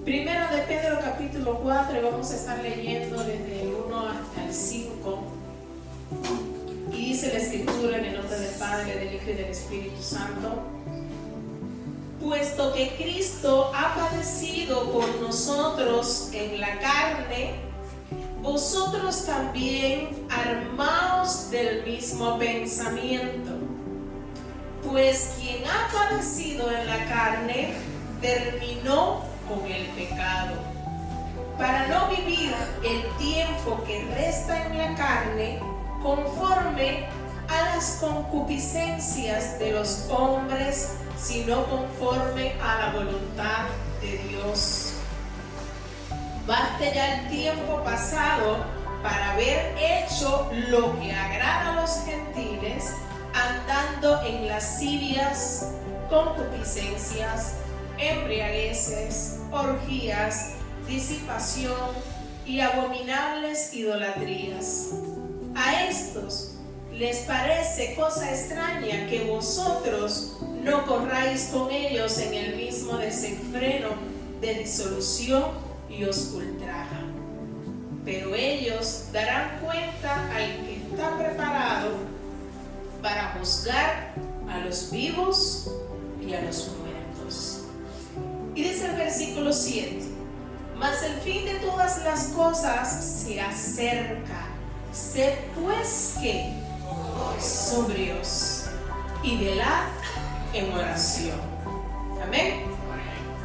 Primero de Pedro capítulo 4 y vamos a estar leyendo desde el 1 hasta el 5. Y dice la escritura en el nombre del Padre, del Hijo y del Espíritu Santo: puesto que Cristo ha padecido por nosotros en la carne, vosotros también armaos del mismo pensamiento. Pues quien ha padecido en la carne terminó con el pecado, para no vivir el tiempo que resta en la carne conforme a las concupiscencias de los hombres, sino conforme a la voluntad de Dios. Baste ya el tiempo pasado para haber hecho lo que agrada a los gentiles, andando en lascivias, concupiscencias, embriagueces, orgías, disipación y abominables idolatrías. A estos les parece cosa extraña que vosotros no corráis con ellos en el mismo desenfreno de disolución y os ultrajan. Pero ellos darán cuenta al que está preparado para juzgar a los vivos y a los muertos. Y dice el versículo 7: mas el fin de todas las cosas se acerca. Sed pues que sobrios y velad en oración. Amén.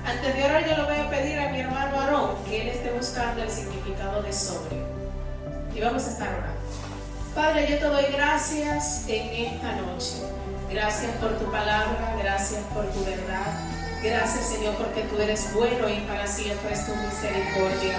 Antes de orar, yo le voy a pedir a mi hermano Aarón que él esté buscando el significado de sobrio. Y vamos a estar orando. Padre, yo te doy gracias en esta noche. Gracias por tu palabra, gracias por tu verdad. Gracias, Señor, porque tú eres bueno y para siempre es tu misericordia.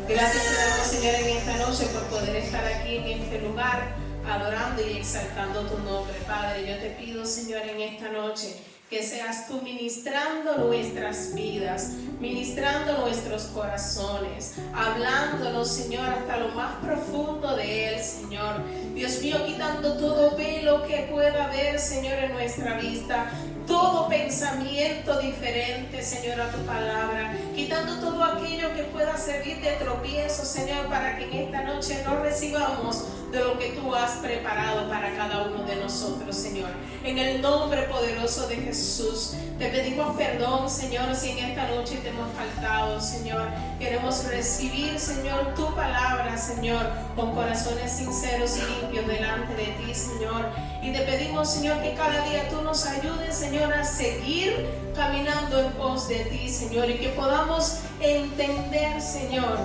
Gracias te damos, Señor, en esta noche por poder estar aquí en este lugar, adorando y exaltando tu nombre. Padre, yo te pido, Señor, en esta noche que seas tú ministrando nuestras vidas, ministrando nuestros corazones, hablándonos, Señor, hasta lo más profundo de Él, Señor. Dios mío, quitando todo velo que pueda haber, Señor, en nuestra vista, todo pensamiento diferente, Señor, a tu palabra, quitando todo aquello que pueda servir de tropiezo, Señor, para que en esta noche no recibamos de lo que tú has preparado para cada uno de nosotros, Señor. En el nombre poderoso de Jesús, te pedimos perdón, Señor, si en esta noche te hemos faltado, Señor. Queremos recibir, Señor, tu palabra, Señor, con corazones sinceros y limpios delante de ti, Señor. Y te pedimos, Señor, que cada día tú nos ayudes, Señor, a seguir caminando en pos de ti, Señor, y que podamos entender, Señor,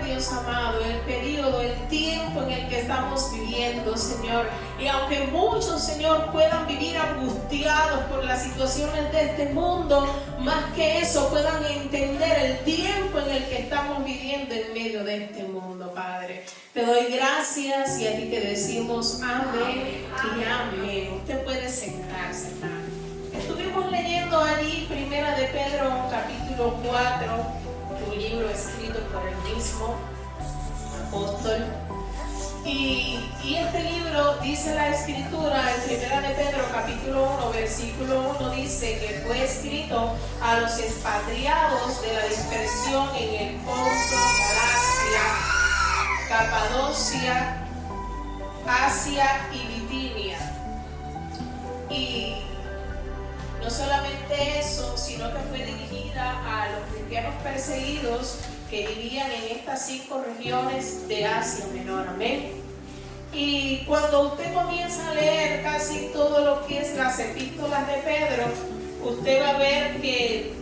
Dios amado, el periodo, el tiempo en el que estamos viviendo, Señor. Y aunque muchos, Señor, puedan vivir angustiados por las situaciones de este mundo, más que eso puedan entender el tiempo en el que estamos viviendo en medio de este mundo, Padre. Te doy gracias y a ti te decimos amén y amén. Usted puede sentarse, hermano. Estuvimos leyendo allí Primera de Pedro capítulo 4, un libro escrito por el mismo apóstol. Y este libro, dice la escritura en Primera de Pedro capítulo 1 versículo 1, dice que fue escrito a los expatriados de la dispersión en el Ponto, Galacia, Capadocia, Asia y Bitinia. Y no solamente eso, sino que fue dirigida a los cristianos perseguidos que vivían en estas 5 regiones de Asia Menor. Amén. Y cuando usted comienza a leer casi todo lo que es las epístolas de Pedro, usted va a ver que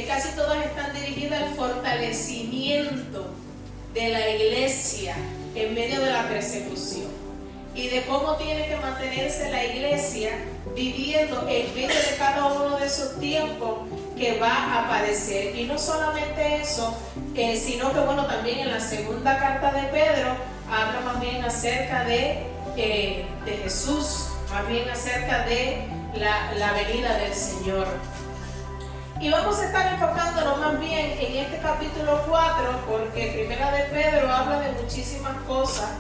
casi todas están dirigidas al fortalecimiento de la iglesia en medio de la persecución y de cómo tiene que mantenerse la iglesia viviendo en medio de cada uno de esos tiempos que va a padecer. Y no solamente eso, sino que bueno, también en la segunda carta de Pedro habla más bien acerca de Jesús, más bien acerca de la venida del Señor. Y vamos a estar enfocándonos más bien en este capítulo 4, porque Primera de Pedro habla de muchísimas cosas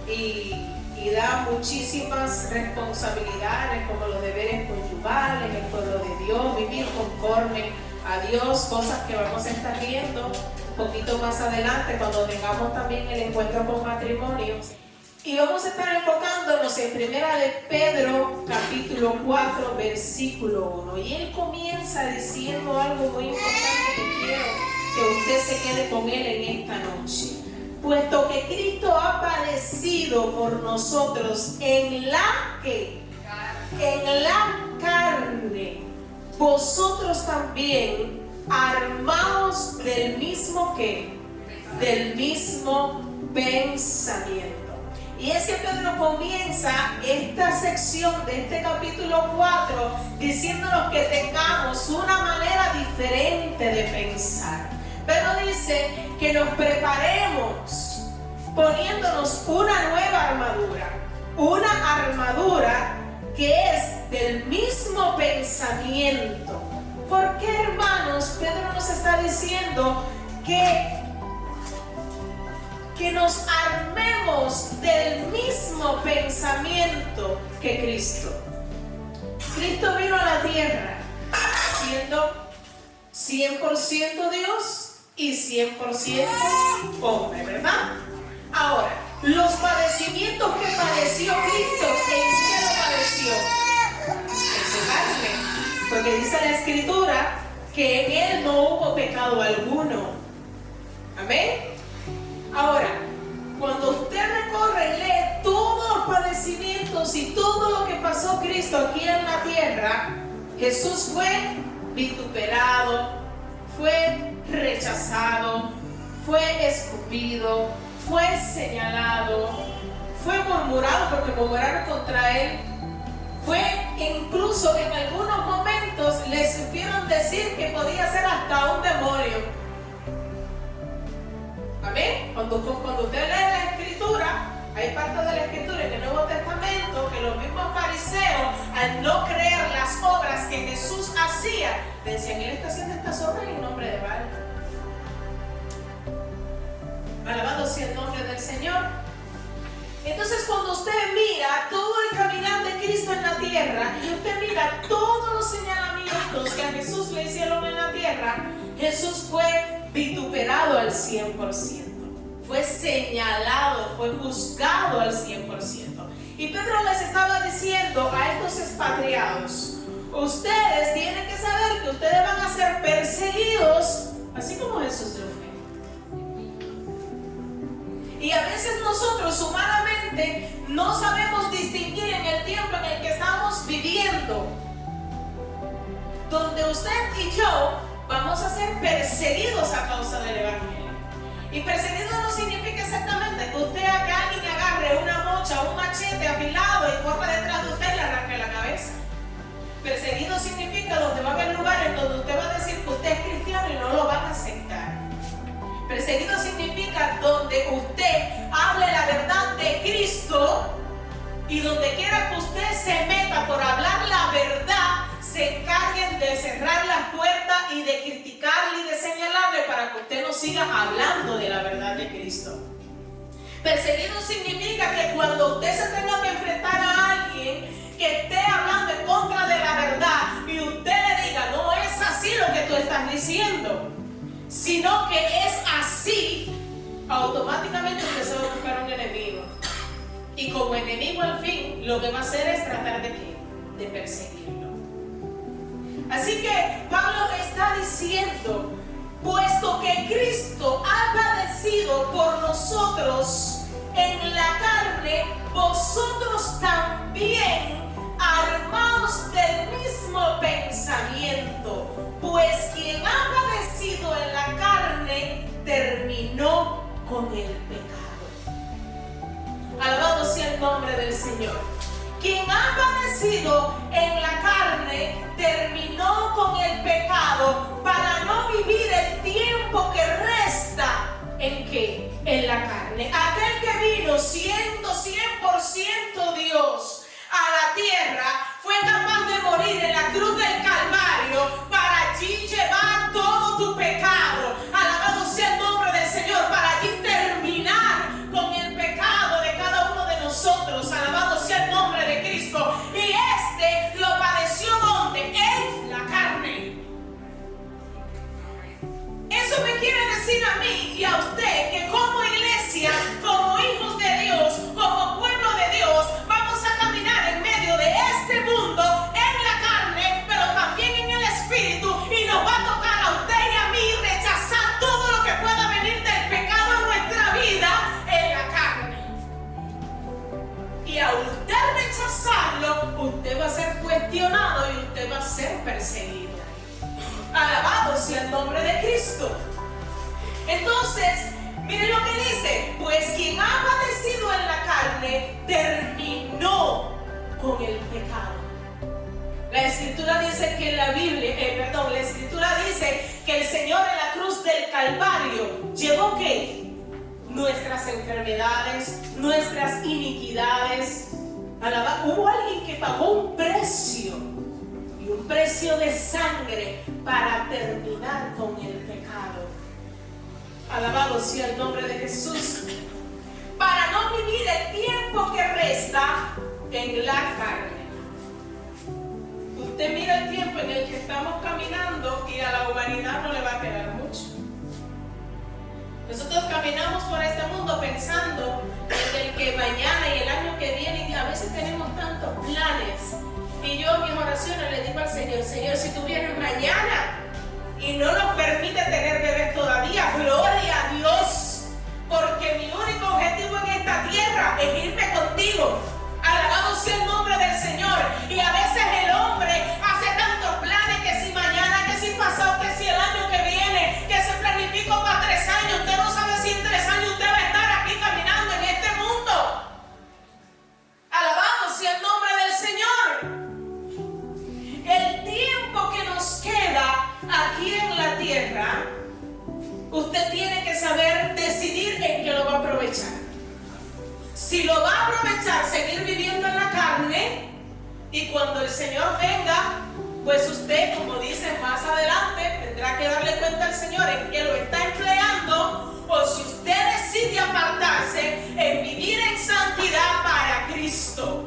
y da muchísimas responsabilidades, como los deberes conyugales, el pueblo de Dios, vivir conforme a Dios, cosas que vamos a estar viendo un poquito más adelante cuando tengamos también el encuentro con matrimonios. Y vamos a estar enfocándonos en Primera de Pedro, capítulo 4, versículo 1. Y él comienza diciendo algo muy importante que quiero que usted se quede con él en esta noche. Puesto que Cristo ha padecido por nosotros en la carne, vosotros también armaos del mismo pensamiento. Y es que Pedro comienza esta sección de este capítulo 4 diciéndonos que tengamos una manera diferente de pensar. Pedro dice que nos preparemos poniéndonos una nueva armadura, una armadura que es del mismo pensamiento. ¿Por qué, hermanos, Pedro nos está diciendo que nos armemos del mismo pensamiento que Cristo? Cristo vino a la tierra siendo 100% Dios y 100% hombre, ¿verdad? Ahora, los padecimientos que padeció Cristo, ¿en qué lo padeció? En su carne. Porque dice la Escritura que en él no hubo pecado alguno. Amén. Ahora, cuando usted recorre y lee todos los padecimientos y todo lo que pasó Cristo aquí en la tierra, Jesús fue vituperado, fue rechazado, fue escupido, fue señalado, fue murmurado porque murmuraron contra él, fue incluso en algunos momentos le supieron decir que podía ser hasta un demonio. Amén. Cuando usted lee la Escritura, hay parte de la Escritura en el Nuevo Testamento que los mismos fariseos, al no creer las obras que Jesús hacía, decían: él está haciendo estas obras en nombre de Baal. Alabado sea el nombre del Señor. Entonces, cuando usted mira todo el caminar de Cristo en la tierra y usted mira todos los señalamientos que a Jesús le hicieron en la tierra, Jesús fue vituperado al 100%, fue señalado, fue juzgado al 100%. Y Pedro les estaba diciendo a estos expatriados: ustedes tienen que saber que ustedes van a ser perseguidos así como Jesús lo fue. Y a veces nosotros humanamente no sabemos distinguir en el tiempo en el que estamos viviendo, donde usted y yo vamos a ser perseguidos a causa del Evangelio. Y perseguido no significa exactamente que usted haga alguien agarre una mocha o un machete afilado y corra detrás de usted y le arranque la cabeza. Perseguido significa donde va a haber lugares donde usted va a decir que usted es cristiano y no lo van a aceptar. Perseguido significa donde usted hable la verdad de Cristo y donde quiera que usted se meta por hablar la verdad, se encarguen de cerrar las puertas y de criticarle y de señalarle para que usted no siga hablando de la verdad de Cristo. Perseguido significa que cuando usted se tenga que enfrentar a alguien que esté hablando en contra de la verdad y usted le diga: no es así lo que tú estás diciendo, sino que es así, automáticamente usted se va a buscar un enemigo. Y como enemigo al fin, lo que va a hacer es tratar de ¿qué? De perseguirlo. Así que Pablo está diciendo: puesto que Cristo ha padecido por nosotros en la carne, vosotros también armaos del mismo pensamiento, pues quien ha padecido en la carne terminó con el pecado. Alabado sea el nombre del Señor. Quien ha padecido en la carne terminó con el pecado para no vivir el tiempo que resta ¿en qué? En la carne. Aquel que vino siendo 100% Dios a la tierra fue capaz de morir en la cruz del Calvario para allí llevar todo tu pecado. Alabado sea el nombre del Señor, para allí terminar con el pecado de cada uno de nosotros. Alabado sea el nombre de Cristo. Y este lo padeció ¿dónde? En la carne. decir a mí y a usted que como iglesia, como hijos de Dios, como pueblo de Dios, vamos a caminar en medio de este mundo, en la carne, pero también en el espíritu, y nos va a tocar a usted y a mí rechazar todo lo que pueda venir del pecado en nuestra vida en la carne. Y al usted rechazarlo, usted va a ser cuestionado y usted va a ser perseguido. Alabado sea el nombre de Cristo. Entonces, miren lo que dice: pues quien ha padecido en la carne terminó con el pecado. La escritura dice que la escritura dice que el Señor en la cruz del Calvario llevó ¿qué? Nuestras enfermedades, nuestras iniquidades. Hubo alguien que pagó un precio, y un precio de sangre para terminar con el pecado. Alabado sea el nombre de Jesús. Para no vivir el tiempo que resta en la carne. Usted mira el tiempo en el que estamos caminando y a la humanidad no le va a quedar mucho. Nosotros caminamos por este mundo pensando en el que mañana y el año que viene, y a veces tenemos tantos planes. Y yo en mis oraciones le digo al Señor: Señor, si tú vienes mañana y no nos permite tener bebés todavía, gloria a Dios, porque mi único objetivo en esta tierra es irme contigo. Alabado sea el nombre del Señor. Y a veces el hombre hace tantos planes, que si mañana, que si pasado, que si el año que viene, que se planificó para 3 años. Usted no sabe si en 3 años usted va a estar aquí caminando en este mundo. Alabado sea el nombre del Señor. El tiempo que nos queda aquí en la tierra, usted tiene que saber decidir en qué lo va a aprovechar. Si lo va a aprovechar, seguir viviendo en la carne, y cuando el Señor venga, pues usted, como dice más adelante, tendrá que darle cuenta al Señor en qué lo está empleando, o si usted decide apartarse en vivir en santidad para Cristo,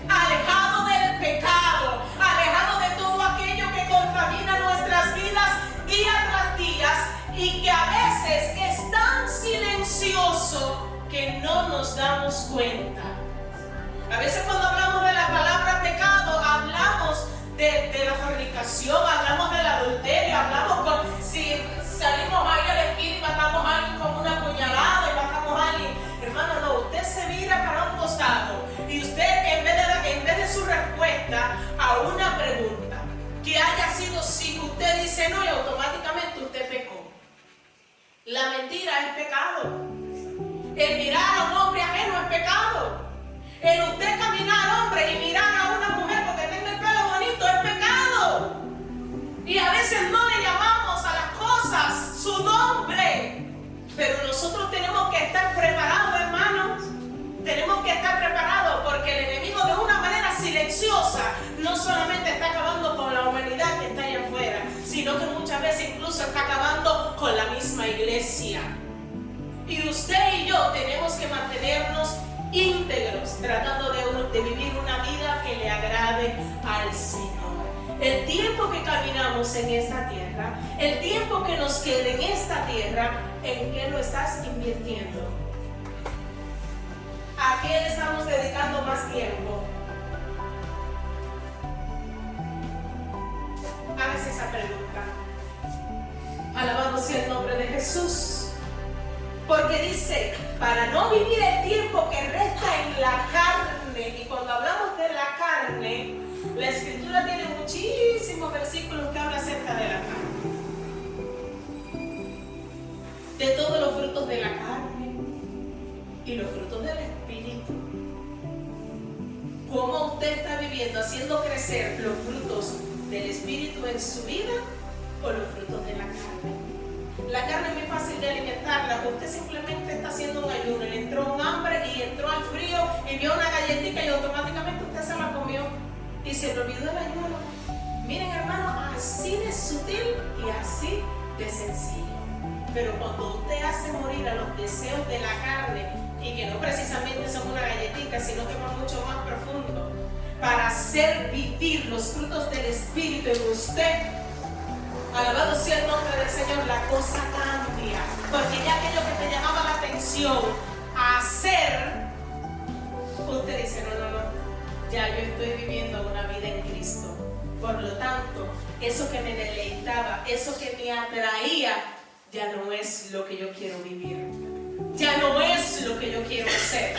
alejado del pecado, alejado de todo aquello que contamina nuestras vidas día tras día, y que a veces es tan silencioso que no nos damos cuenta. A veces cuando hablamos de la palabra pecado, hablamos de la fornicación, hablamos del adulterio, hablamos si salimos ahí a la esquina y matamos a alguien con una puñalada y matamos a alguien. Hermano, no, usted se mira para un costado y usted en vez de su respuesta a una pregunta que haya sido sí, usted dice no y automáticamente usted pecó. La mentira es pecado. El mirar a un hombre ajeno es pecado. El usted caminar hombre y mirar a una mujer porque tenga el pelo bonito es pecado. Y a veces no le llamamos a las cosas su nombre. Pero nosotros tenemos que estar preparados, hermanos. Tenemos que estar preparados, porque el enemigo de una manera silenciosa no solamente está acabando con la humanidad que está allá afuera, sino que muchas veces incluso está acabando con la misma iglesia. Y usted y yo tenemos que mantenernos íntegros, tratando de vivir una vida que le agrade al Señor. El tiempo que caminamos en esta tierra, el tiempo que nos quede en esta tierra, ¿en qué lo estás invirtiendo? ¿A qué le estamos dedicando más tiempo? Hágase esa pregunta. Alabado sea el nombre de Jesús. Porque dice, para no vivir el tiempo que resta en la carne. Y cuando hablamos de la carne, la escritura tiene muchísimos versículos que hablan acerca de la carne. De todos los frutos de la carne y los frutos del espíritu. ¿Cómo usted está viviendo, haciendo crecer los frutos del espíritu en su vida o los frutos de la carne? La carne es muy fácil de alimentarla. Usted simplemente está haciendo un ayuno, le entró un hambre y entró al frío y vio una galletita y automáticamente usted se la comió y se le olvidó el ayuno. Miren, hermano, así de sutil y así de sencillo. Pero cuando usted hace morir a los deseos de la carne, y que no precisamente son una galletita, sino que van mucho más profundo, para hacer vivir los frutos del espíritu en usted, Alabado sea el nombre del Señor, la cosa cambia. Porque ya aquello que te llamaba la atención a hacer, usted dice, no, ya yo estoy viviendo una vida en Cristo. Por lo tanto, eso que me deleitaba, eso que me atraía, ya no es lo que yo quiero vivir. Ya no es lo que yo quiero hacer.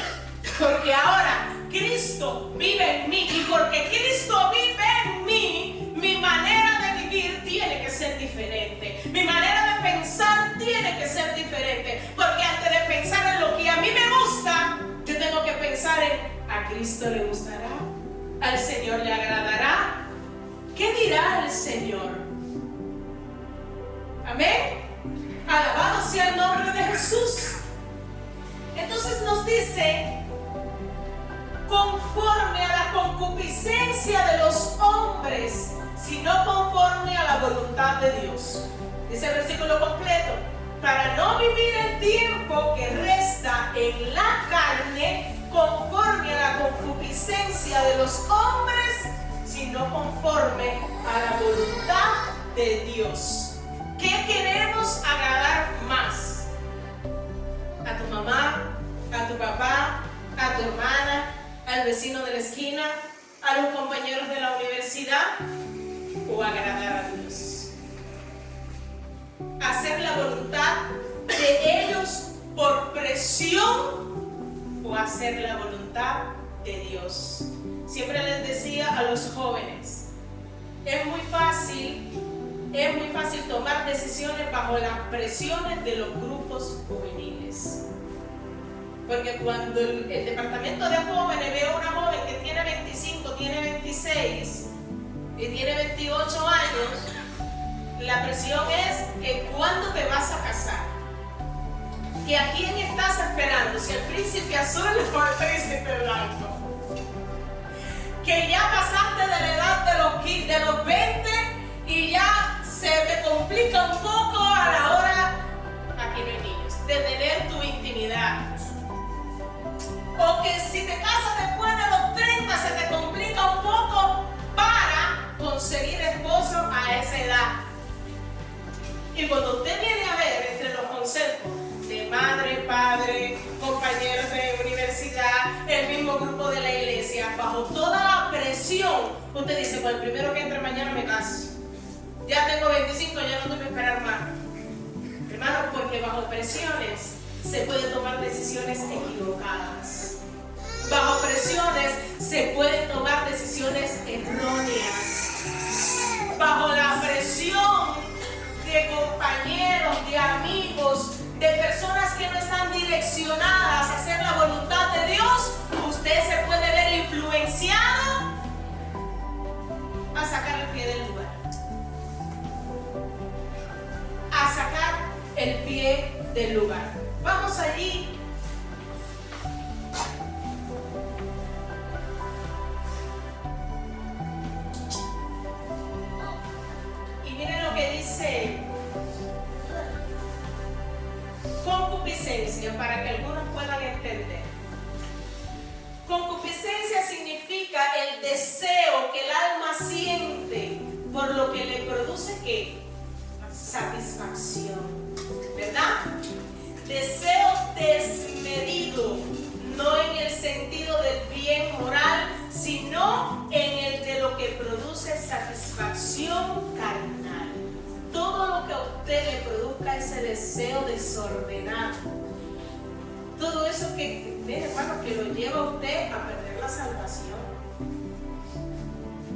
Porque ahora Cristo vive en mí. Y porque Cristo vive en mí, mi manera de vivir tiene que ser diferente. Mi manera de pensar tiene que ser diferente. Porque antes de pensar en lo que a mí me gusta, yo tengo que pensar en: ¿a Cristo le gustará? ¿Al Señor le agradará? ¿Qué dirá el Señor? Amén. Alabado sea el nombre de Jesús. Entonces nos dice: conforme a la concupiscencia de los hombres, sino conforme a la voluntad de Dios. Dice el versículo completo: para no vivir el tiempo que resta en la carne conforme a la concupiscencia de los hombres, sino conforme a la voluntad de Dios. ¿Qué queremos agradar más? ¿A tu mamá? ¿A tu papá? ¿A tu hermana? ¿Al vecino de la esquina? ¿A los compañeros de la universidad? ¿O agradar a Dios? ¿Hacer la voluntad de ellos por presión o hacer la voluntad de Dios? Siempre les decía a los jóvenes, es muy fácil tomar decisiones bajo las presiones de los grupos juveniles. Porque cuando el departamento de jóvenes ve a una joven que tiene 25, tiene 26 y tiene 28 años, la presión es que ¿cuándo te vas a casar? ¿Que a quién estás esperando? ¿Si al príncipe azul o al príncipe blanco? Que ya pasaste de la edad de los 20 y ya se te complica un poco a la hora, aquí no hay niños, de tener tu intimidad. O que si te casas después de los 30 se te complica un poco para conseguir esposo a esa edad. Y cuando usted viene a ver entre los conceptos de madre, padre, compañeros de universidad, el mismo grupo de la iglesia, bajo toda la presión, usted dice: pues el primero que entre mañana me caso. Ya tengo 25, ya no tengo que esperar más. Hermano, porque bajo presiones se puede tomar decisiones equivocadas. Bajo presiones se pueden tomar decisiones erróneas. Bajo la presión de compañeros, de amigos, de personas que no están direccionadas a hacer la voluntad de Dios, usted se puede ver influenciado a sacar el pie del lugar. A sacar el pie del lugar. Vamos allí. Y miren lo que dice concupiscencia, para que algunos puedan entender. Concupiscencia significa el deseo que el alma siente por lo que le produce ¿qué? Satisfacción, ¿verdad? Deseo desmedido, no en el sentido del bien moral, sino en el de lo que produce satisfacción carnal. Todo lo que a usted le produzca ese deseo desordenado, todo eso que, mire hermano, que lo lleva a usted a perder la salvación,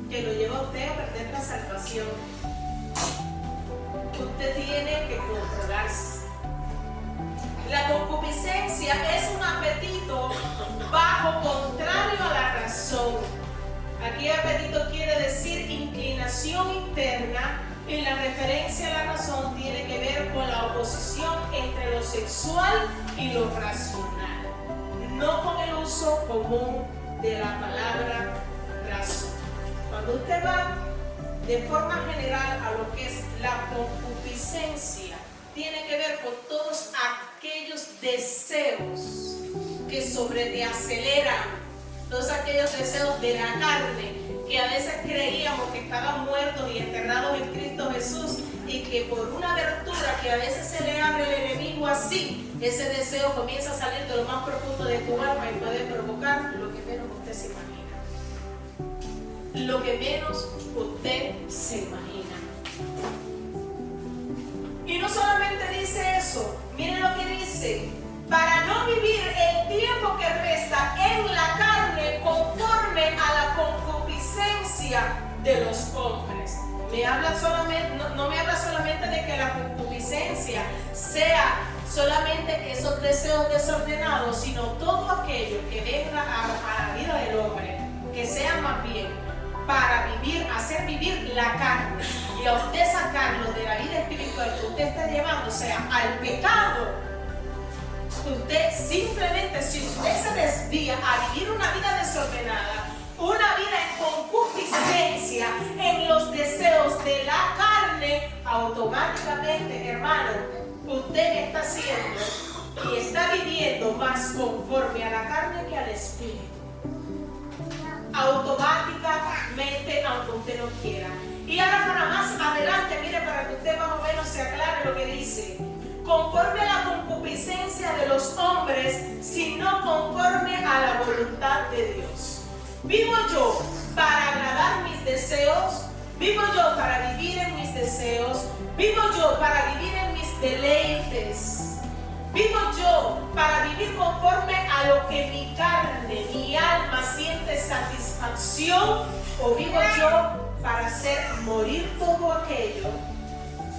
que lo lleva a usted a perder la salvación. Usted tiene que controlarse. La concupiscencia es un apetito bajo, contrario a la razón. Aquí apetito quiere decir inclinación interna, y la referencia a la razón tiene que ver con la oposición entre lo sexual y lo racional, no con el uso común de la palabra razón. Cuando usted va de forma general a lo que es la concupiscencia, tiene que ver con todos aquellos deseos que te aceleran, todos aquellos deseos de la carne que a veces creíamos que estaban muertos y enterrados en Cristo Jesús y que por una abertura que a veces se le abre al enemigo así, ese deseo comienza a salir de lo más profundo de tu alma y puede provocar lo que menos usted se imagina. Lo que menos usted se imagina. Y no solamente dice eso, miren lo que dice: para no vivir el tiempo que resta en la carne conforme a la concupiscencia de los hombres. Me habla solamente, no me habla solamente de que la concupiscencia sea solamente esos deseos desordenados, sino todo aquello que venga a la vida del hombre, que sea más bien para vivir, hacer vivir la carne, y a usted sacarlo de la vida espiritual que usted está llevando, o sea, al pecado. Usted simplemente, si usted se desvía a vivir una vida desordenada, una vida en concupiscencia, en los deseos de la carne, automáticamente, hermano, usted está haciendo y está viviendo más conforme a la carne que al espíritu. Automáticamente, aunque usted no quiera. Y ahora para más adelante, mire, para que usted más o menos se aclare lo que dice: conforme a la concupiscencia de los hombres, sino conforme a la voluntad de Dios. ¿Vivo yo para agradar mis deseos? ¿Vivo yo para vivir en mis deseos? ¿Vivo yo para vivir en mis deleites? ¿Vivo yo para vivir conforme a lo que mi carne, mi alma siente satisfacción? ¿O vivo yo para hacer morir todo aquello?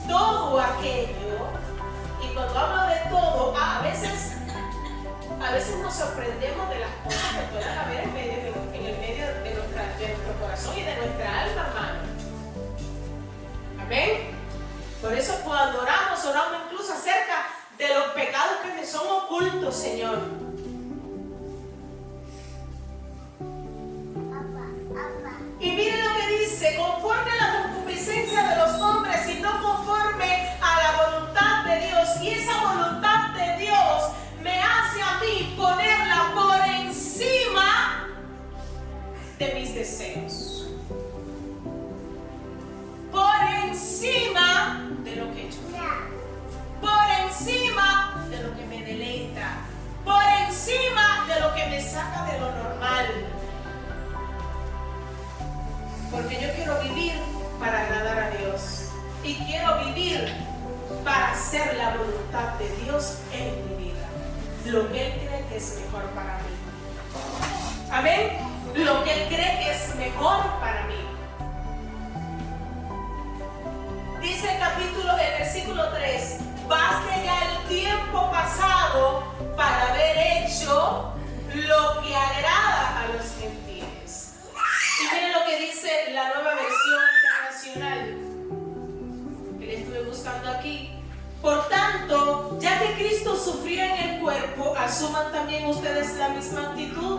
Todo aquello. Y cuando hablo de todo, a veces nos sorprendemos de las cosas que puedan haber en el medio de nuestro corazón y de nuestra alma, hermano. Amén. Por eso cuando oramos incluso acerca de los pecados que me son ocultos, Señor. Y miren lo que dice: conforme a la concupiscencia de los hombres y no conforme a la voluntad de Dios. Y esa voluntad de Dios me hace a mí ponerla por encima de mis deseos, por encima de lo que yo quiero, por encima de lo que me deleita, por encima de lo que me saca de lo normal. Porque yo quiero vivir para agradar a Dios y quiero vivir para hacer la voluntad de Dios en mi vida, lo que Él cree que es mejor para mí. Amén. Lo que Él cree que es mejor para mí. Dice el versículo 3: baste ya el tiempo pasado para haber hecho lo que agrada a los gentiles. Y miren lo que dice la Nueva Versión Internacional, que le estuve buscando aquí. Por tanto, ya que Cristo sufrió en el cuerpo, asuman también ustedes la misma actitud,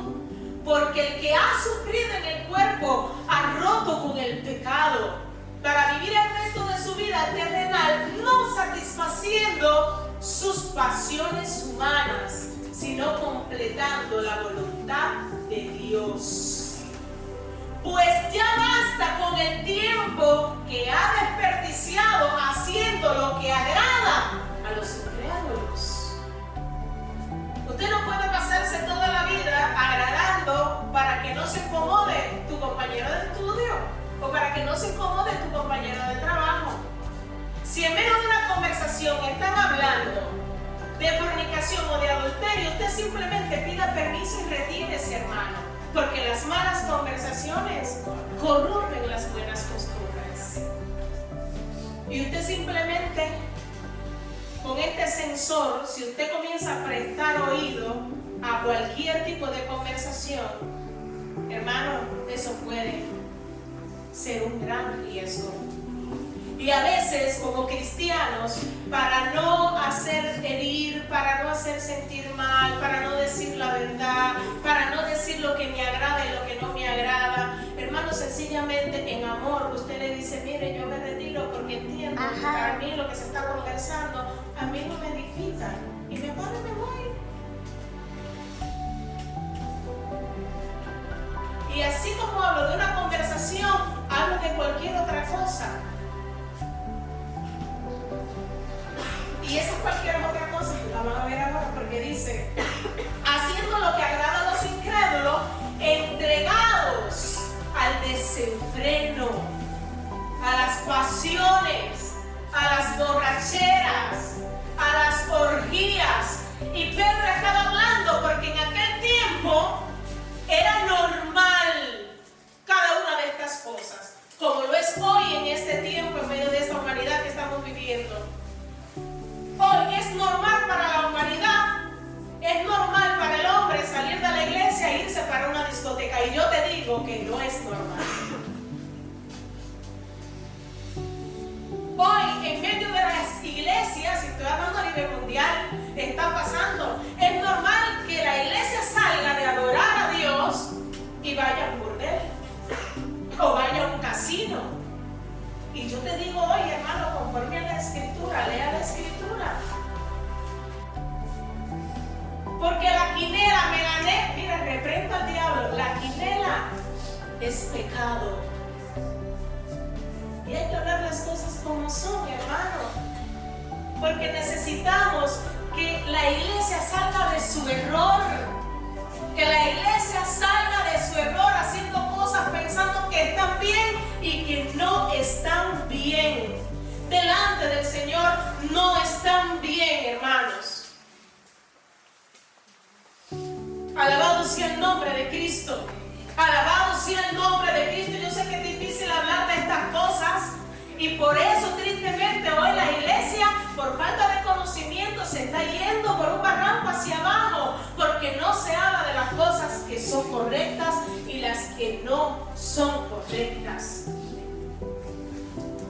porque el que ha sufrido en el cuerpo ha roto con el pecado, para vivir el resto de su vida terrenal no satisfaciendo sus pasiones humanas, sino completando la voluntad de Dios. Pues ya basta con el tiempo que ha desperdiciado haciendo lo que agrada a los incrédulos. Usted no puede pasarse toda la vida agradando para que no se incomode tu compañero de estudio o para que no se incomode tu compañero de trabajo. Si en medio de una conversación están hablando de fornicación o de adulterio, usted simplemente pida permiso y retírese, hermano. Porque las malas conversaciones corrompen las buenas costumbres. Y usted simplemente, con este sensor, si usted comienza a prestar oído a cualquier tipo de conversación, hermano, eso puede ser un gran riesgo. Y a veces, como cristianos, para no hacer herir, para no hacer sentir mal, para no decir la verdad, para no decir lo que me agrada y lo que no me agrada, hermano, sencillamente en amor, usted le dice: mire, yo me retiro porque entiendo que para mí lo que se está conversando a mí no me edifica, y me paro y me voy. Y así como hablo de una conversación, hablo de cualquier otra cosa. Y esa cualquier otra cosa, la van a ver ahora, porque dice, haciendo lo que agrada a los incrédulos, entregados al desenfreno, a las pasiones, a las borracheras, a las orgías. Y Pedro estaba hablando porque en aquel tiempo era normal cada una de estas cosas, como lo es hoy en este tiempo, en medio de esta humanidad que estamos viviendo. Hoy es normal para la humanidad, es normal para el hombre salir de la iglesia e irse para una discoteca. Y yo te digo que no es normal. Hoy, en medio de las iglesias, y estoy hablando a nivel mundial, está pasando. Es normal que la iglesia salga de adorar a Dios y vaya a un burdel o vaya a un casino. Y yo te digo hoy, hermano, conforme a la escritura, lea la escritura. Porque la quinela, me gané, mira, reprendo al diablo, la quinela es pecado. Y hay que hablar las cosas como son, hermano. Porque necesitamos que la iglesia salga de su error. Que la iglesia salga de su error haciendo cosas pensando que están bien y que no están bien. Delante del Señor no están bien, hermanos. Alabado sea el nombre de Cristo. Alabado sea el nombre de Cristo. Yo sé que es difícil hablar de estas cosas y por eso tristemente hoy la iglesia, por falta de conocimiento, se está yendo por un barranco hacia abajo, porque no se habla de las cosas que son correctas y las que no son correctas.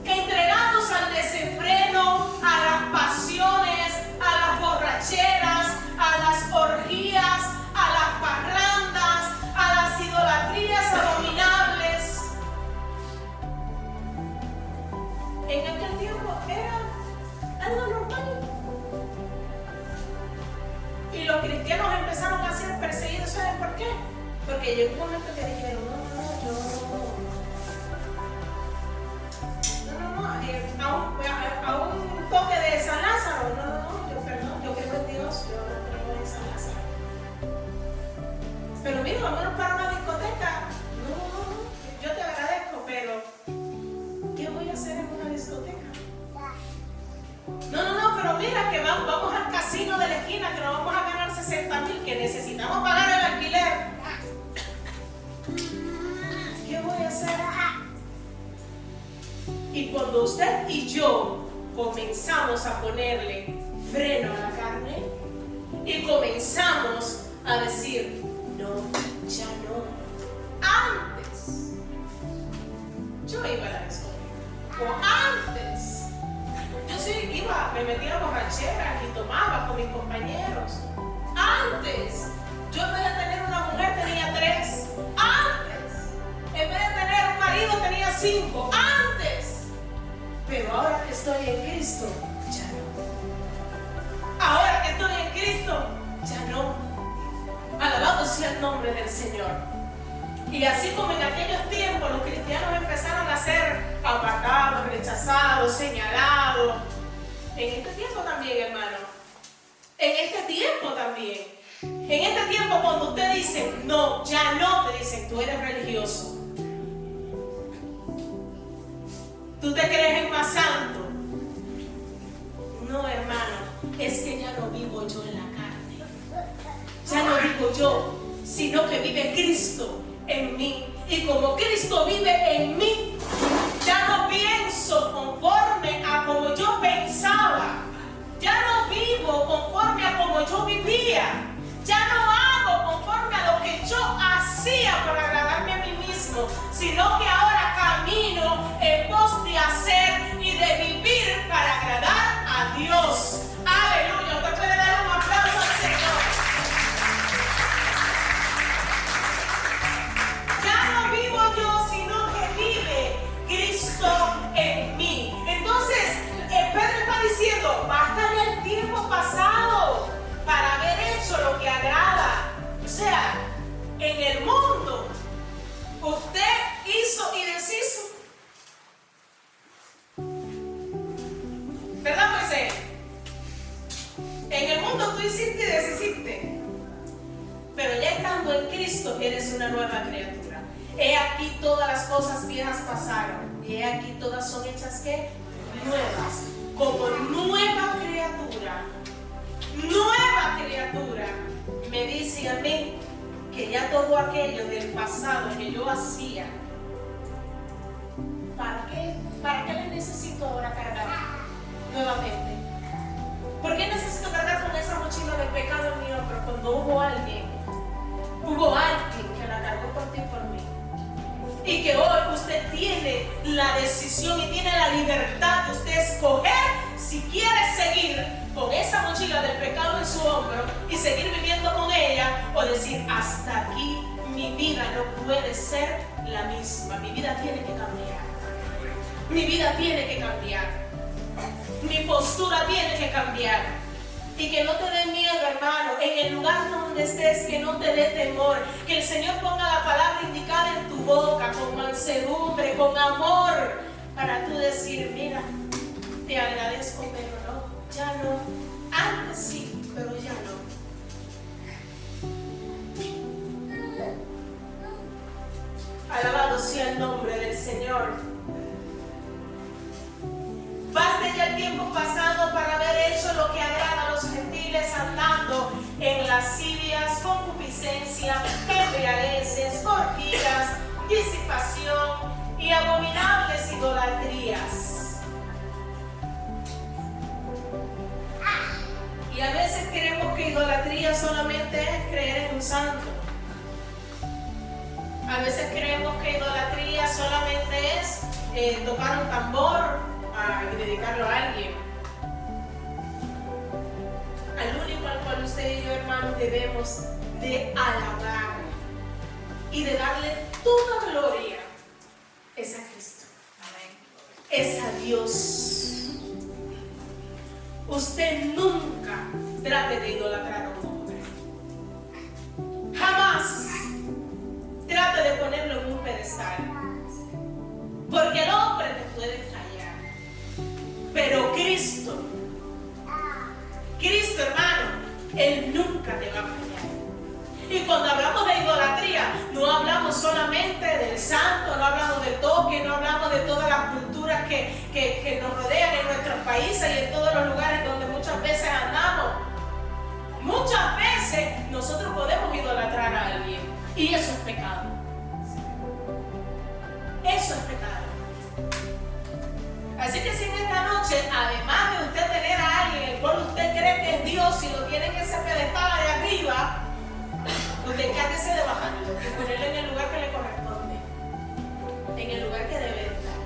Entregados al desenfreno, a las pasiones, a las borracheras, a las orgías, a las parrandas, a las idolatrías abominables. En aquel tiempo era algo normal. Y los cristianos empezaron a ser perseguidos. ¿Saben por qué? Porque llegó un momento que dijeron, a un toque de San Lázaro, yo creo en Dios, yo no creo en San Lázaro. Pero mira, vámonos para una discoteca. No, yo te agradezco, pero ¿qué voy a hacer en una discoteca? No, pero mira que vamos al casino de la esquina, que nos vamos a ganar 60,000, que necesitamos pagar el alquiler. ¿Qué voy a hacer? Y cuando usted y yo comenzamos a ponerle freno a la carne y comenzamos a decir, no, ya no. Antes, yo iba a la discoteca. O antes, yo sí iba, me metía a borracheras y tomaba con mis compañeros. Antes, yo en vez de tener una mujer tenía 3. Antes, en vez de tener un marido tenía 5. Antes. Pero ahora que estoy en Cristo, ya no. Ahora que estoy en Cristo, ya no. Alabado sea el nombre del Señor. Y así como en aquellos tiempos los cristianos empezaron a ser apartados, rechazados, señalados. En este tiempo también, hermano. En este tiempo también. En este tiempo cuando usted dice, no, ya no, te dicen, tú eres religioso. ¿Tú te crees el más santo? No, hermano, es que ya no vivo yo en la carne. Ya no vivo yo, sino que vive Cristo en mí. Y como Cristo vive en mí, ya no pienso conforme a como yo pensaba. Ya no vivo conforme a como yo vivía. Ya no hago conforme a lo que yo hacía para agradarme a mí mismo, sino que ahora camino en pos de hacer y de vivir para agradar a Dios. Aleluya. Usted puede dar un aplauso al Señor. Ya no vivo yo, sino que vive Cristo en mí. Entonces, Pedro está diciendo, basta ya el tiempo pasado para haber hecho lo que agrada. O sea, en el mundo, usted hizo y deshizo. ¿Verdad, Moisés? hiciste y deshiciste. Pero ya estando en Cristo, eres una nueva criatura. He aquí todas las cosas viejas pasaron, y he aquí todas son hechas ¿qué? Nuevas. Como nueva criatura, me dice a mí que ya todo aquello del pasado que yo hacía, ¿para qué le necesito ahora cargar nuevamente? ¿Por qué necesito cargar con esa mochila de pecado en mi hombro cuando hubo alguien que la cargó por ti y por mí? Y que hoy usted tiene la decisión y tiene la libertad de usted escoger si quiere seguir con esa mochila del pecado en su hombro y seguir viviendo con ella, o decir: hasta aquí mi vida no puede ser la misma, mi vida tiene que cambiar, mi vida tiene que cambiar, mi postura tiene que cambiar. Y que no te dé miedo, hermano, en el lugar donde estés, que no te dé temor, que el Señor ponga la palabra indicada en tu boca, con mansedumbre, con amor, para tú decir: mira, te agradezco, pero no, ya no. Antes sí, pero ya no. Alabado sea el nombre del Señor. Baste ya el tiempo pasado para haber hecho lo que agrada a los gentiles, andando en lascivias, concupiscencia, embriagueces, orgías, disipación y abominables idolatrías. Y a veces creemos que idolatría solamente es creer en un santo. A veces creemos que idolatría solamente es tocar un tambor y dedicarlo a alguien. Al único al cual usted y yo, hermanos, debemos de alabar y de darle toda gloria es a Cristo. Amén. Es a Dios. Usted nunca trate de idolatrar a un hombre. Jamás trate de ponerlo en un pedestal, porque el hombre te puede fallar. Pero Cristo, hermano, Él nunca te va a fallar. Y cuando hablamos de idolatría, no hablamos solamente del santo, no hablamos del toque, no hablamos de todas las culturas que nos rodean en nuestros países y en todos los lugares donde muchas veces andamos. Muchas veces nosotros podemos idolatrar a alguien, y eso es pecado. Eso es pecado. Así que si en esta noche, además de usted tener a alguien el cual usted cree que es Dios y lo tiene en ese pedestal de arriba, usted encárguese de bajarlo y ponerlo en el lugar que le corresponde, en el lugar que debe estar.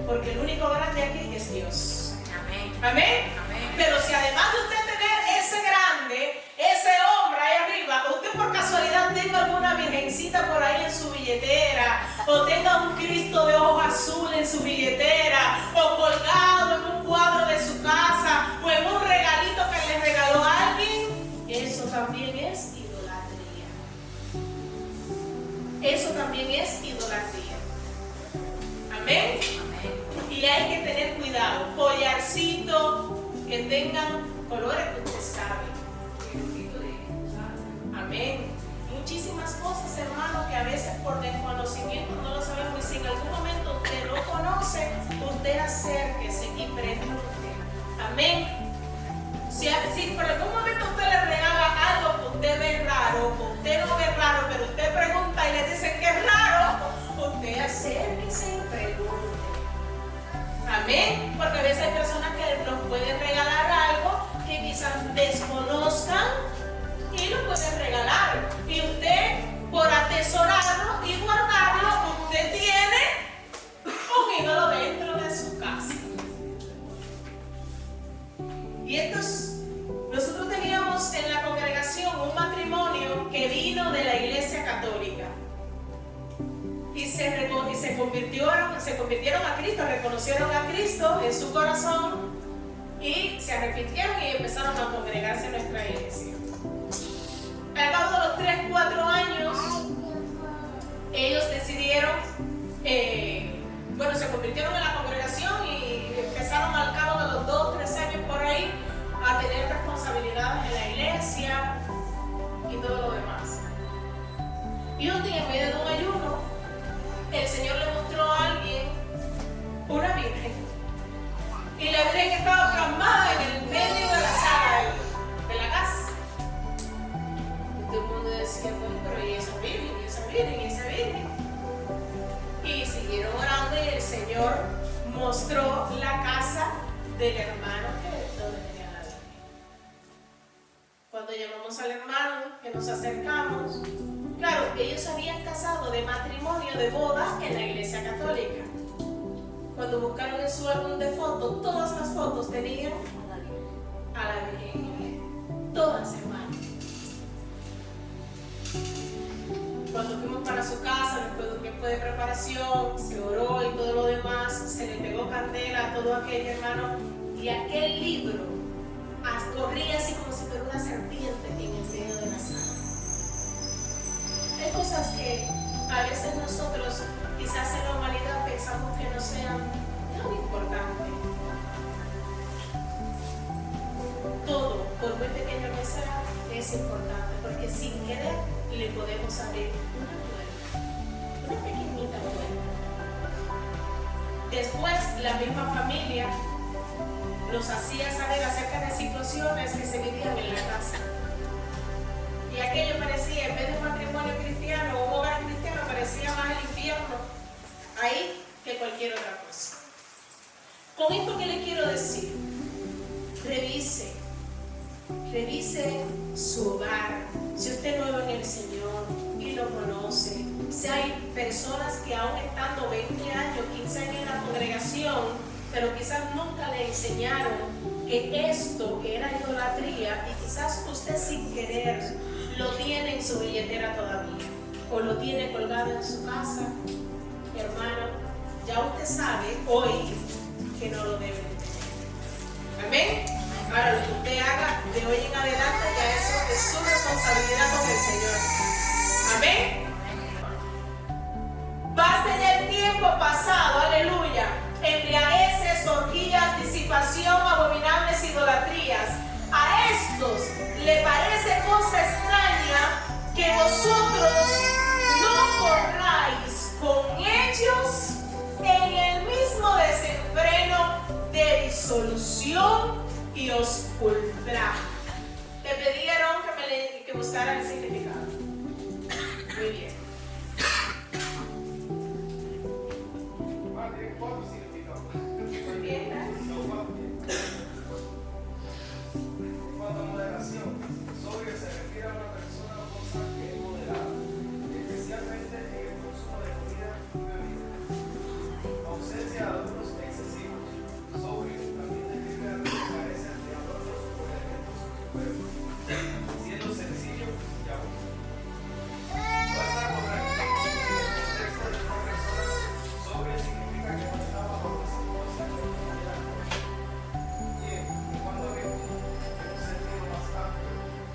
Porque el único grande aquí es Dios. Amén. Amén. Amén. Pero si además de usted tener ese grande, ese hombre ahí arriba, usted por casualidad tenga alguna virgencita por ahí en su billetera, o tenga un Cristo de ojos azules en su billetera, o colgado en un cuadro de su casa, o en un regalito que le regaló a alguien, eso también es idolatría. Eso también es idolatría. Amén. Amén. Y hay que tener cuidado. Collarcitos que tengan colores que usted sabe. Amén. Muchísimas cosas, hermano, que a veces por desconocimiento no lo sabemos, y si en algún momento usted lo conoce, usted acérquese y pregunte. Amén. Si por algún momento usted le regala algo que usted ve raro, usted no ve raro, pero usted pregunta y le dicen que es raro, usted acérquese y pregunte. Amén. Porque a veces hay personas que nos pueden regalar algo que quizás desconozcan y lo pueden regalar. Y usted, por atesorarlo y guardarlo, usted tiene un ídolo dentro de su casa. Y nosotros teníamos en la congregación un matrimonio que vino de la Iglesia Católica. Y se convirtieron a Cristo, reconocieron a Cristo en su corazón y se arrepintieron y empezaron a congregarse en nuestra iglesia. Al cabo de los 3-4 años, ellos decidieron, se convirtieron en la congregación y empezaron al cabo de los 2-3 años por ahí a tener responsabilidades Y la Virgen estaba plasmada en el medio de la sala de la casa. Y todo el mundo decía, bueno, pero ¿y esa Virgen? ¿Y esa Virgen? ¿Y esa Virgen? Y siguieron orando y el Señor mostró la casa del hermano donde tenía la Virgen. Cuando llamamos al hermano, que nos acercamos, claro, ellos habían casado de matrimonio, de boda en la Iglesia Católica. Cuando buscaron en su álbum de fotos, todas las fotos tenían a la Virgen, todas, hermanos. Cuando fuimos para su casa, después de un tiempo de preparación, se oró y todo lo demás, se le pegó candela a todo aquello, hermano, y aquel libro corría así como si fuera una serpiente en el medio de la sala. Hay cosas que a veces nosotros, quizás en la humanidad, pensamos que no sean tan importantes. Todo, por muy pequeño que sea, es importante, porque sin querer le podemos abrir una puerta, una pequeñita puerta. Después, la misma familia nos hacía saber acerca de situaciones que se vivían en la casa. Y aquello parecía, en vez de un matrimonio cristiano o un hogar cristiano, parecía más el infierno ahí que cualquier otra cosa. Con esto, ¿qué le quiero decir? Revise su hogar. Si usted es nuevo en el Señor y lo conoce, si hay personas que aún estando 20 años, 15 años en la congregación, pero quizás nunca le enseñaron que esto era idolatría, y quizás usted sin querer lo tiene en su billetera todavía, o lo tiene colgado en su casa, hermano, ya usted sabe hoy que no lo debe de tener. Amén. Ahora, lo que usted haga de hoy en adelante, ya eso es su responsabilidad con el Señor. Amén. Basta ya el tiempo pasado, aleluya. Embriagueces, orgías, disipación, abominables idolatrías. A estos le parece cosa extraña que vosotros no corráis con ellos en el mismo desenfreno de disolución y os ultraje. Le pidieron que buscara el significado. Muy bien. Muy bien, cuanto a moderación, sobrio se refiere a una persona o cosa que es moderada, especialmente en el consumo de comida y bebida. Ausencia de adornos excesivos. Sobrio también describe a los que carecen de adornos o elementos superfluos, siendo sencillo y agudo. No está correcto en el contexto de una persona. Sobrio significa que no está bajo las circunstancias de una manera correcta. Bien, en cuanto a virtud, en un sentido más amplio,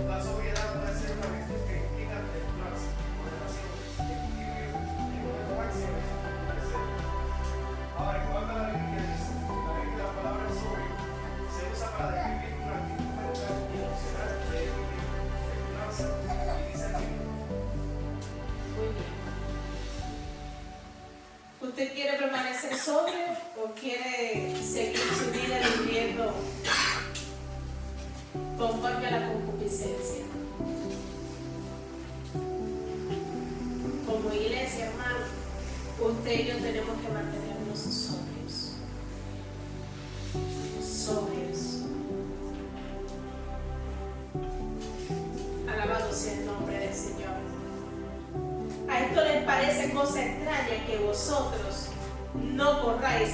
la sobriedad puede ser una virtud que implica templancia, moderación, equilibrio y una máxima expresión. Ahora, en cuanto a la Biblia dice, la palabra sobrio se usa para describir una actitud mental y emocional de equilibrio, templanza y discernimiento. Muy bien. ¿Usted quiere permanecer sobrio o quiere seguir su vida viviendo conforme a la concupiscencia? Como iglesia, hermano, usted y yo tenemos que mantenernos sobrios. Sobrios. Alabado sea el nombre del Señor. A esto les parece cosa extraña que vosotros no corráis.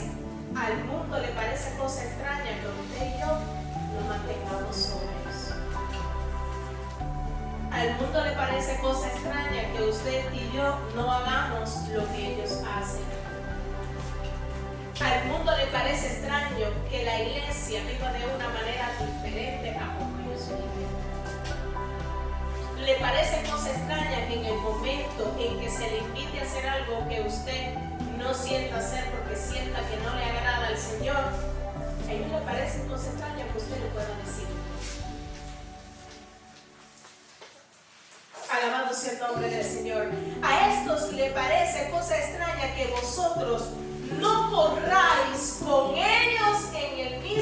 Al mundo le parece cosa extraña que usted y yo nos mantengamos sobrios. Al mundo le parece cosa extraña que usted y yo no hagamos lo que ellos hacen. Al mundo le parece extraño que la iglesia viva de una manera diferente a como ellos viven. Le parece cosa extraña que en el momento en que se le invite a hacer algo que usted no sienta hacer porque sienta que no le agrada al Señor, a ellos le parece cosa extraña que usted le pueda decir. Alabado sea el nombre del Señor. A estos le parece cosa extraña que vosotros no corráis con ellos en el mismo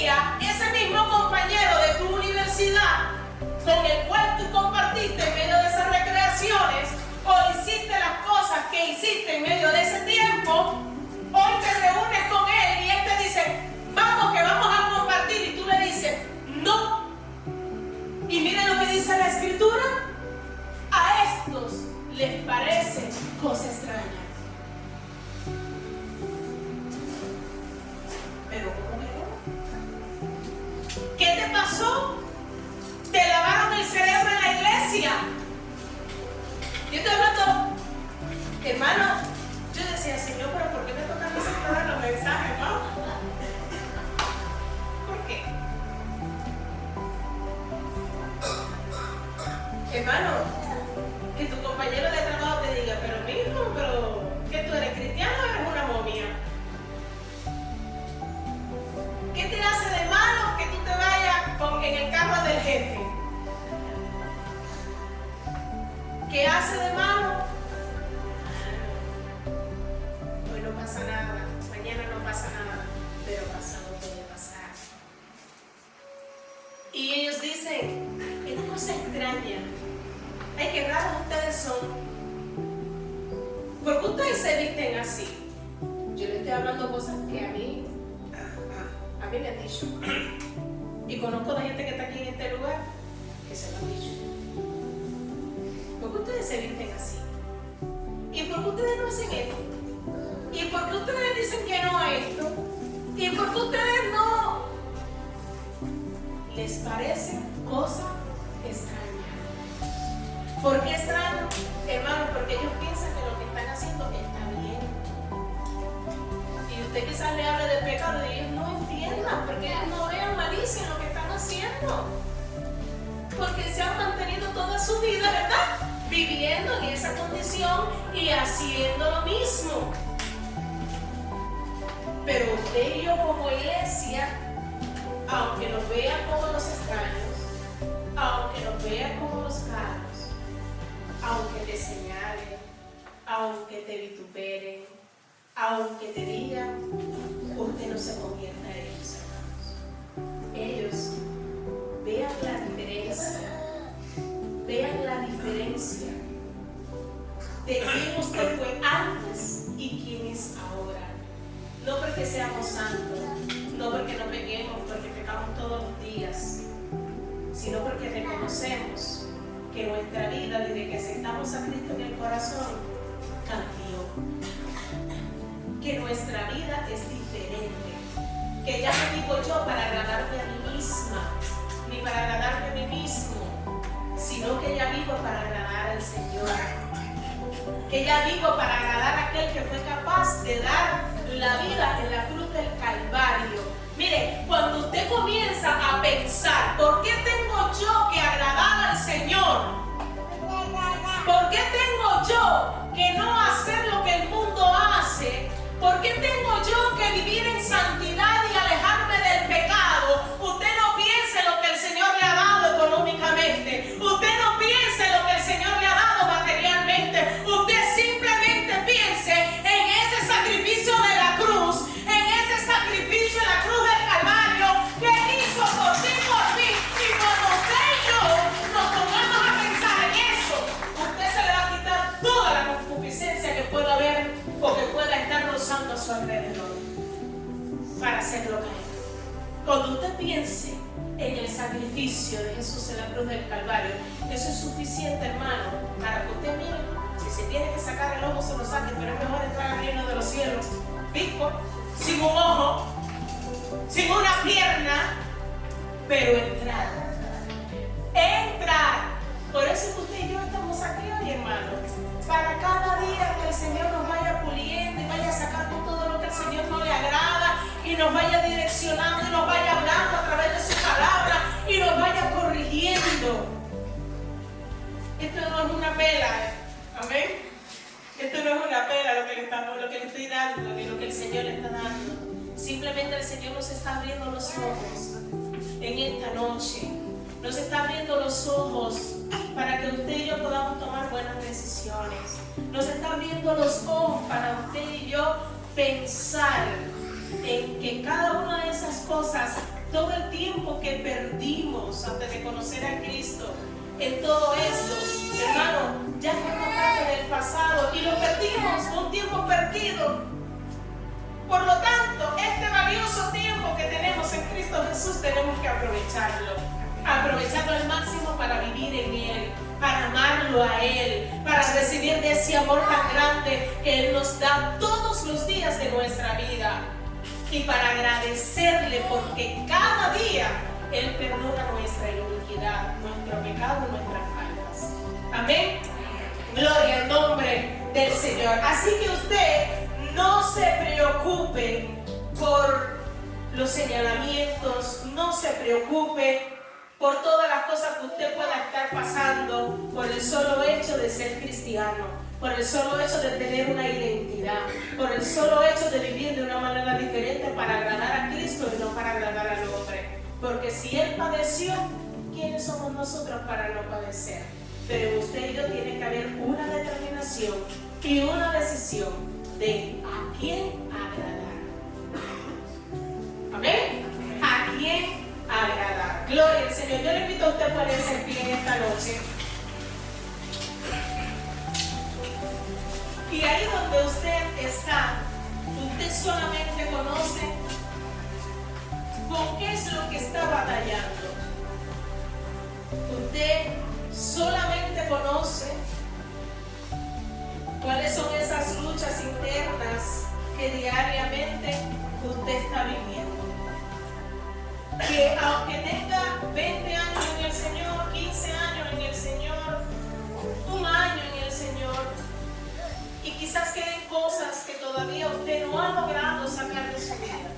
día ese mismo compañero de tu universidad con el cual tú compartiste en medio de esas recreaciones o hiciste las cosas que hiciste en medio de ese tiempo, hoy te reúnes con él y él te dice, vamos que vamos a compartir, y tú le dices, no. Y miren lo que dice la Escritura, a estos les parece cosa extraña. Pero ¿cómo que no? ¿Qué te pasó? Te lavaron el cerebro en la iglesia. Yo estoy hablando, hermano, yo decía, Señor, pero ¿por qué me toca a mí siempre dar los mensajes, no? ¿Por qué? Hermano, que tu compañero de trabajo te diga, pero mijo, pero ¿qué tú eres cristiano o eres una momia? ¿Qué te hace de malo que tú te vayas en el carro del jefe? ¿Qué hace de malo? Hoy no pasa nada, mañana no pasa nada, pero pasado puede pasar. Y ellos dicen, es cosa extraña. Ay, qué raros ustedes son. ¿Por qué ustedes se visten así? Yo les estoy hablando cosas que a mí me han dicho. Y conozco de gente que está aquí en este lugar que se lo han dicho. ¿Por qué ustedes se visten así? ¿Y por qué ustedes no hacen esto? ¿Y por qué ustedes dicen que no a esto? ¿Y por qué ustedes no? ¿Les parece cosa extraña? ¿Por qué extraño? Hermano, porque ellos piensan que lo que están haciendo está bien. Y usted quizás le hable del pecado y ellos no entiendan, porque ellos no vean malicia en lo que están haciendo. Porque se han mantenido toda su vida, ¿verdad? Viviendo en esa condición y haciendo lo mismo. Pero usted y yo como iglesia, aunque nos vean como los extraños, aunque nos vean como los caros, aunque te señalen, aunque te vituperen, aunque te digan, usted no se convierta en ellos, hermanos. Ellos vean la diferencia. Vean la diferencia de quién usted fue antes y quién es ahora. No porque seamos santos, no porque no pequemos, porque pecamos todos los días, sino porque reconocemos que nuestra vida, desde que aceptamos a Cristo en el corazón, cambió. Que nuestra vida es diferente. Que ya no vivo yo para agradarme a mí misma, ni para agradarme a mí mismo, sino que ya vivo para agradar al Señor. Que ya vivo para agradar a aquel que fue capaz de dar la vida en la cruz del Calvario. Mire, cuando usted comienza a pensar, ¿por qué tengo yo que agradar al Señor? ¿Por qué tengo yo que no hacer lo que el mundo hace? ¿Por qué tengo yo que vivir en santidad y alejarme del pecado? Usted no piense lo que el Señor le ha dado económicamente. Usted no piense lo que el Señor le ha dado materialmente. Usted simplemente piense en ese sacrificio de la cruz, en ese sacrificio de la cruz del Calvario que Él hizo por ti y por mí. Y cuando usted y yo nos pongamos a pensar en eso, usted se le va a quitar toda la concupiscencia que pueda haber o que pueda estar rozando a su alrededor para hacerlo caer. Cuando usted piense en el sacrificio de Jesús en la cruz del Calvario, eso es suficiente, hermano, para que usted mire. Si se tiene que sacar el ojo, se lo saque, pero es mejor entrar al reino de los cielos visco, sin un ojo, sin una pierna, pero entrar. Por eso es que usted y yo estamos aquí hoy, hermano, para cada día que el Señor nos vaya puliendo y vaya sacando todo lo que al Señor no le agrada y nos vaya direccionando y nos vaya hablando a través de su palabra y nos vaya corrigiendo. Esto no es una pela, amén. Esto no es una pela lo que le estoy dando, lo que el Señor le está dando. Simplemente el Señor nos está abriendo los ojos en esta noche. Nos está abriendo los ojos para que usted y yo podamos tomar buenas decisiones. Nos está abriendo los ojos para usted y yo pensar en que cada una de esas cosas todo el tiempo que perdimos antes de conocer a Cristo en todo esto, hermano, ya forma parte del pasado y lo perdimos, un tiempo perdido. Por lo tanto, este valioso tiempo que tenemos en Cristo Jesús tenemos que aprovecharlo al máximo para vivir en Él, para amarlo a Él, para recibir de ese amor tan grande que Él nos da todos los días de nuestra vida y para agradecerle porque cada día Él perdona nuestra iniquidad, nuestro pecado, nuestras faltas. Amén. Gloria al nombre del Señor. Así que usted no se preocupe por los señalamientos, no se preocupe por todas las cosas que usted pueda estar pasando, por el solo hecho de ser cristiano, por el solo hecho de tener una identidad, por el solo hecho de vivir de una manera diferente para agradar a Cristo y no para agradar al hombre. Porque si Él padeció, ¿quiénes somos nosotros para no padecer? Pero usted y yo tiene que haber una determinación y una decisión de a quién agradar. Amén. ¿A quién agradar? Gloria al Señor. Yo le invito a usted a ponerse en pie en esta noche. Y ahí donde usted está, usted solamente conoce con qué es lo que está batallando. Usted solamente conoce cuáles son esas luchas internas que diariamente usted está viviendo. Que aunque tenga 20 años en el Señor, 15 años en el Señor, un año en el Señor, y quizás queden cosas que todavía usted no ha logrado sacar de su vida,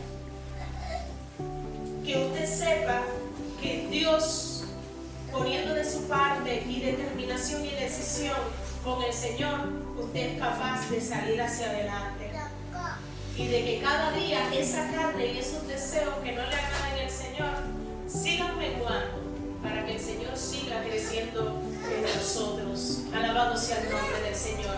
que usted sepa que Dios, poniendo de su parte y determinación y decisión con el Señor, usted es capaz de salir hacia adelante. Y de que cada día esa carne y esos deseos que no le agradan al Señor sigan menguando para que el Señor siga creciendo en nosotros. Alabado sea el nombre del Señor.